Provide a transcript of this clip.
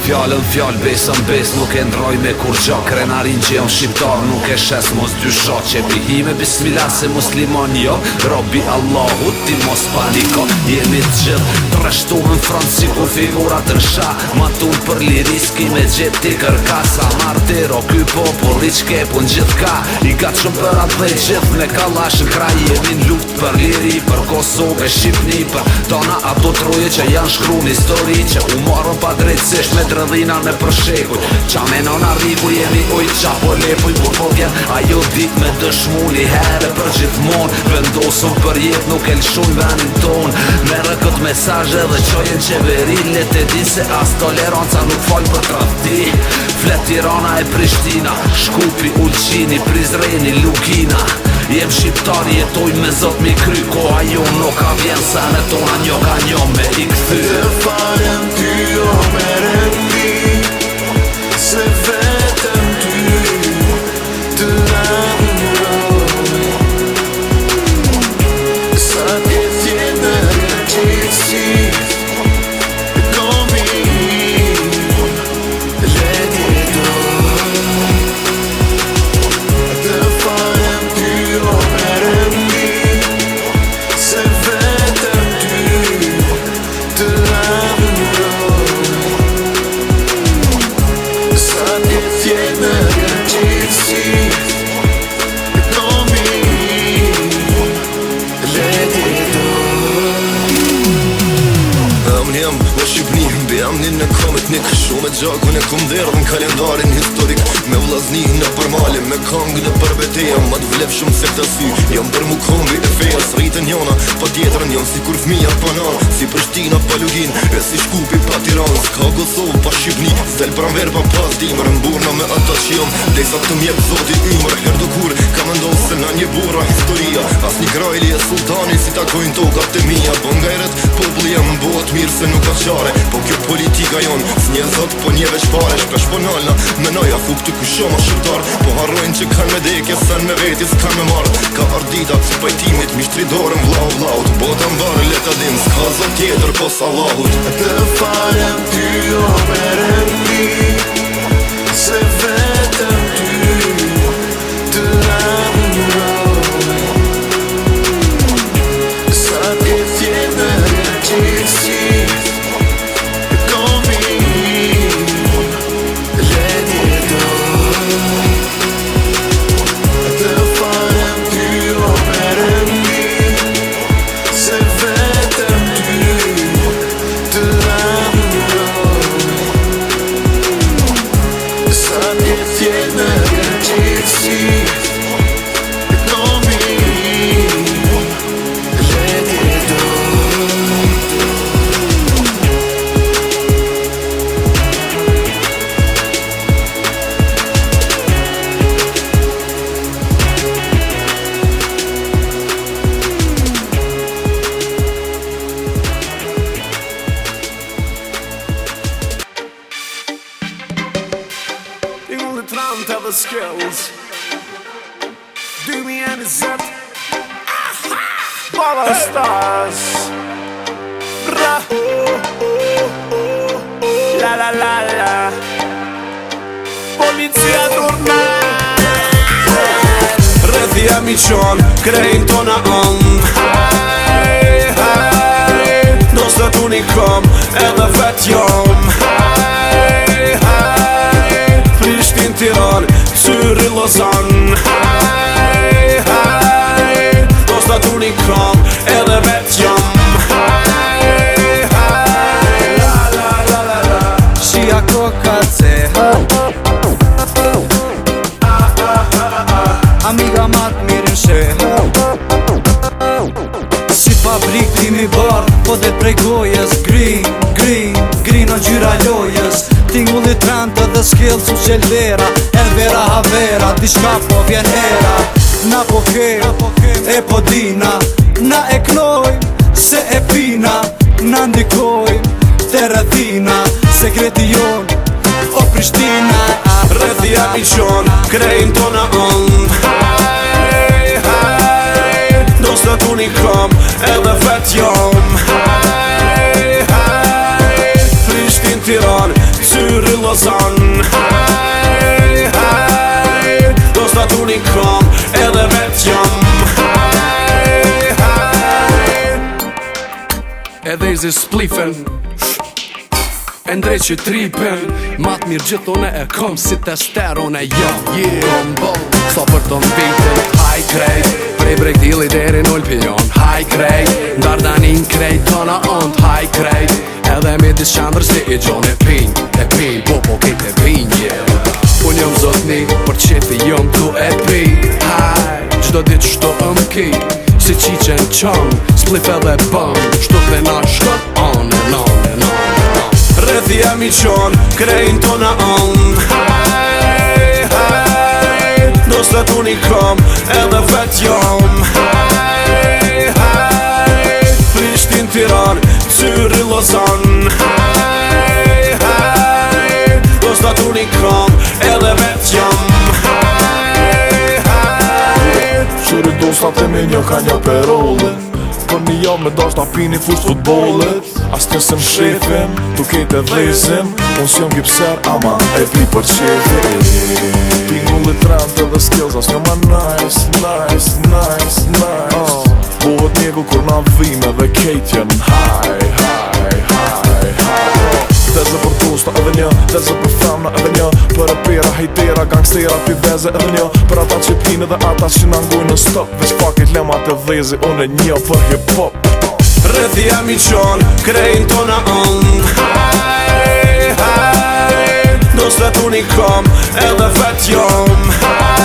Fjallën fjall, besën bes, nuk e ndroj me kur gja. Krenarin që jam shqiptar, nuk e shes mos dysha. Që bihime bismillah se musliman jo, robi Allahut ti mos paniko. Jemi të gjithë trashtuhën front si ku figura të rsha. Matun për liris ki me gjet t'i kërkasa. Martero ky populli qkepun gjithë ka. I gat shumë për atë dhe gjithë me kalash në kraj. Jemi në luft për liri, për Kosovë e Shqipni. Për tona ato troje që janë shkru në histori. Që u marrën pa drejtësisht me rëdhina në përshekuj. Qa menon arribu jemi ujt, qa po lepuj kur po vjen. Ajo dit me dëshmu një herë për gjithmon. Vendosëm për jet nuk e lëshun venin ton. Merë këtë mesazhe dhe qojen qeveri. Let e di se as toleranca nuk fal për tradhti. Flet Tirana e Prishtina, Shkupi, Ulqini, Prizreni, Lugina. Jem shqiptar, jetoj me zot mi kry. Koha jo nuk ka vjen sa në tona njo ka njo me i këthy. Të falem ty o merendi, se vetëm ty të adhuroj. Sa t'jetje në gjithësi, komi let jetoj. Të falem ty o merendi, se vetëm ty të adhuroj. Sa t'jetje në gjithësi, komi let jetoj. Unë jam o Shqipni, be amnin në komit nik. Shumë e gjakun e kum dherë në kalendarin historik. Me vlazni në përmali, me kong në përbeteja. Ma të vlef shumë se këta sy, jam për mu kombi e feja. Sritën jona, pa tjetërën jam si kur fmija pa nanë. Si Prishtina pa Lugin, e si Shkupi pa Tiranë. S'ka Kosovë pa Shqipni, s'del pranver pa pas dimër. Mburna me ata që jam, desa të mjek zoti ymër. Herdo kur, ka me ndohë se na një burra historia. As një krajli e sultani si takojnë tokat e mija. Bongajret, populli jam bëhet mirë se nuk ka qare. Po kjo politika jon, s'nje zot po nje veç pare. Shpesh po nalna, menoja fuk të kushoma shqiptar. Po harrojnë që kanë me dekje, sen me veti s'kan me marrë. Ka ardita pajtimit, mishtri dorën vlau vlaut. Bota mbarë leta dim, s'ka zot tjetër pos Allahut. Të falem ty o merendi, se vetëm ty të adhuroj. Sa t'jetje në gjithësi, komi let jetoj. Të falem ty o merendi, se vetëm ty të adhuroj. Sa t'jetje në gjithësi, komi let jetoj. Ingen trant have the skills. Do me any set. Bara stars. Bra. La la la la. Polizia torna. Rëthi jam i qon, krejnë tona on. Haj, haj. Do së të unikom, edhe vet jom. Haj, haj. Prishtin, Tiran, Syri, Lozan. Haj, haj. Do së të unikom, edhe vet jom. Haj, haj. La la la la la. Shia koka ceha, amiga mat mirën sheha. Si fabrik timi bar, po dhe prej gojës. Green, green, green o gjyra lojës. Tingulli tranta dhe skillë su qelvera. Elvera havera, diçka po vjen hera. Na po ke, e po dina. Na e knojmë, se e pina. Na ndikojmë, te rëthina. Sekreti jonë, o Prishtina. Rëthi jam i qon, krejnë tona on. Haj, haj. Do së të unikom, edhe vet jom. Haj, haj. Prishtin, Tiran, Syri, vlezi splifen E ndrej që tripen Mat mirë gjithone e kom si testerone Combo Sa për të mbitin Haj krejt Prej bregdili deri null pion Haj krejt Ndardanin krejt Tona ond Haj krejt Edhe me dis qandrë si i gjon e pin Po kejt e pin Unë jom zotni Për qefi jom tu e pi Haj Gjdo dit shto ki Si qiqen qon Splif edhe bën Shto dhe na shkot on Rëthi jam i qon Krejn tona on Haj Dos të tu një kom Edhe vet jom Haj Prishtin Tiran Syri Lozan Haj Dos të tu një kom Edhe vet jom Qyri dosat e minjo ka një perollet Për një javë me dash ta pini fush futbollet As nësëm shefim, tu kejt e dhezim Unë s'jom gipser, ama e pi për qefim Pingullit rent edhe skills as një ma nice Bohet njegu kur na vime dhe kejt jen high Deze për dosta edhe një, deze për femna edhe një Për e pera, hejtera, gangstera, piveze edhe një Për ata që pinë dhe ata që n'angujnë në stop Veç fakit lema të vlezi, unë e një për hip-hop Rëthi jam i qon, krejn tona on Haj Dos të tu një kom, edhe vet jom Haj